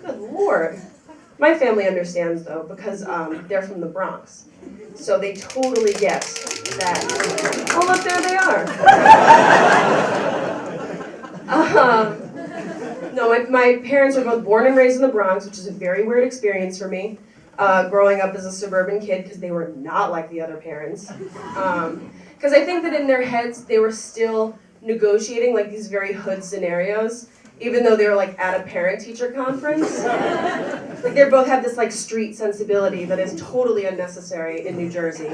Good Lord. My family understands, though, because they're from the Bronx. So they totally get that. Oh, look, there they are. No, my parents are both born and raised in the Bronx, which is a very weird experience for me, growing up as a suburban kid, because they were not like the other parents. Because I think that in their heads, they were still negotiating like these very hood scenarios, even though they were like at a parent-teacher conference. Like they both have this like street sensibility that is totally unnecessary in New Jersey.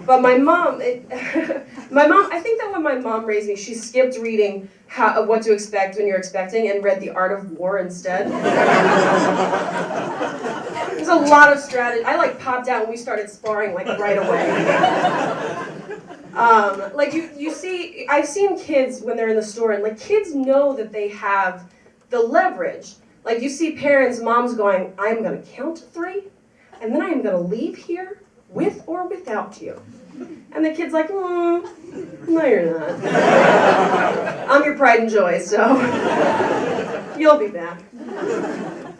But my mom, I think that when my mom raised me, she skipped reading what to expect when you're expecting and read The Art of War instead. There's a lot of strategy. I like popped out when we started sparring like right away. Like you see, I've seen kids when they're in the store, and like kids know that they have the leverage. Like you see parents, moms going, I'm gonna count to 3, and then I am gonna leave here with or without you. And the kid's like, no, you're not. I'm your pride and joy, so you'll be back.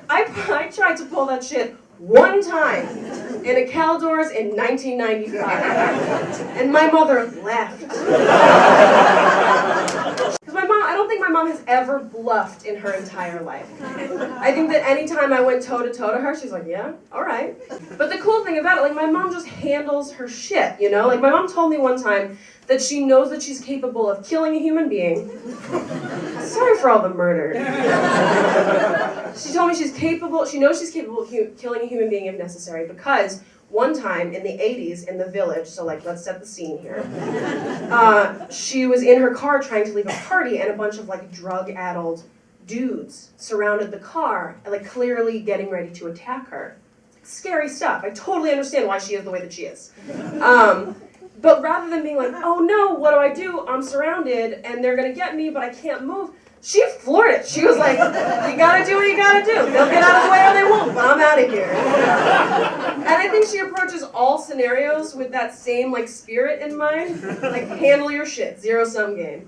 I tried to pull that shit one time in a Caldors in 1995, and my mother left. Because I don't think my mom has ever bluffed in her entire life. I think that anytime I went toe-to-toe to her, she's like, yeah, all right. But the cool thing about it, like my mom just handles her shit, you know? Like my mom told me one time that she knows that she's capable of killing a human being. Sorry for all the murder. She told me she knows she's capable of killing a human being if necessary, because one time in the 80s in the village, so like let's set the scene here, she was in her car trying to leave a party, and a bunch of like drug-addled dudes surrounded the car, and like clearly getting ready to attack her. Scary stuff. I totally understand why she is the way that she is. But rather than being like, oh no, what do? I'm surrounded and they're gonna get me, but I can't move. She floored it. She was like, you gotta do what you gotta do. They'll get out of the way or they won't, but I'm out of here. And I think she approaches all scenarios with that same like spirit in mind. Like, handle your shit, zero-sum game.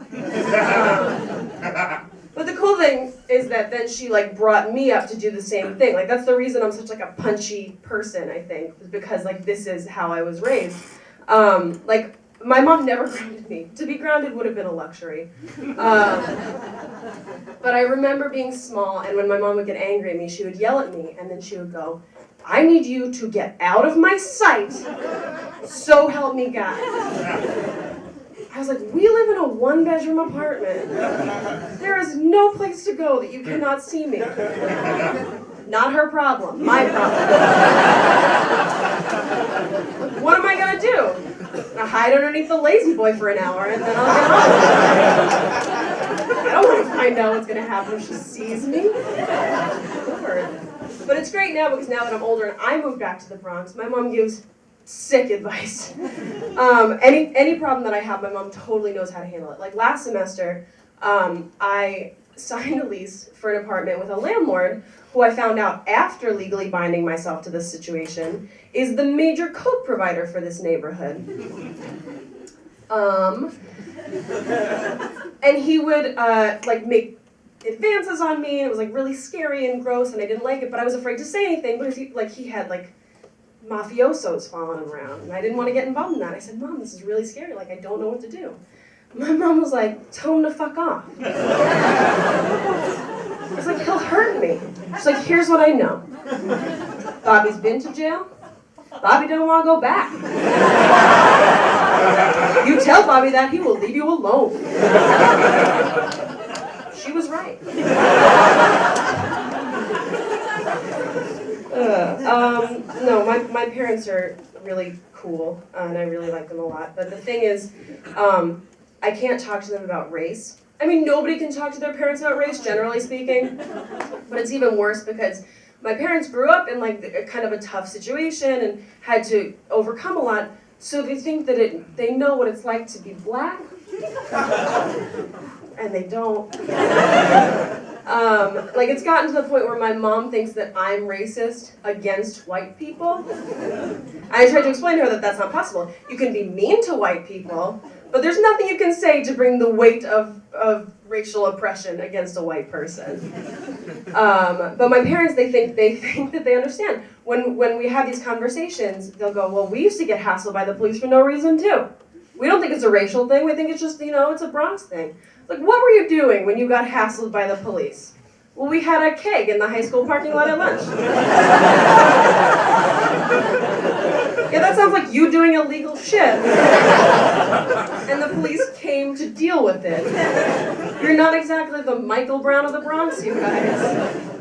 But the cool thing is that then she like brought me up to do the same thing. Like that's the reason I'm such like a punchy person, I think, is because like this is how I was raised. Like my mom never grounded me. To be grounded would have been a luxury. But I remember being small, and when my mom would get angry at me, she would yell at me, and then she would go, I need you to get out of my sight, so help me God. I was like, we live in a 1-bedroom apartment. There is no place to go that you cannot see me. Not her problem, my problem. What am I gonna do? I'll hide underneath the lazy boy for an hour and then I'll get on. I don't want to find out what's gonna happen if she sees me. Lord. But it's great now because now that I'm older and I moved back to the Bronx, my mom gives sick advice. Any problem that I have, my mom totally knows how to handle it. Like last semester, I signed a lease for an apartment with a landlord who I found out after legally binding myself to this situation is the major coke provider for this neighborhood. And he would like make advances on me, and it was like really scary and gross, and I didn't like it, but I was afraid to say anything because he had like mafiosos following him around, and I didn't want to get involved in that. I said, Mom, this is really scary, like I don't know what to do. My mom was like, tell him to fuck off. I was like, he'll hurt me. She's like, here's what I know. Bobby's been to jail. Bobby don't want to go back. You tell Bobby that, he will leave you alone. She was right. No, my parents are really cool, and I really like them a lot. But the thing is, I can't talk to them about race. I mean, nobody can talk to their parents about race, generally speaking. But it's even worse because my parents grew up in like a kind of a tough situation and had to overcome a lot. So they think that they know what it's like to be black, and they don't. Like it's gotten to the point where my mom thinks that I'm racist against white people. I tried to explain to her that that's not possible. You can be mean to white people, But there's nothing you can say to bring the weight of racial oppression against a white person. But my parents, they think that they understand. When we have these conversations, they'll go, well, we used to get hassled by the police for no reason too. We don't think it's a racial thing, we think it's just, it's a Bronx thing. Like, what were you doing when you got hassled by the police? Well, we had a keg in the high school parking lot at lunch. Yeah, that sounds like you doing illegal shit. And the police came to deal with it. You're not exactly the Michael Brown of the Bronx, you guys.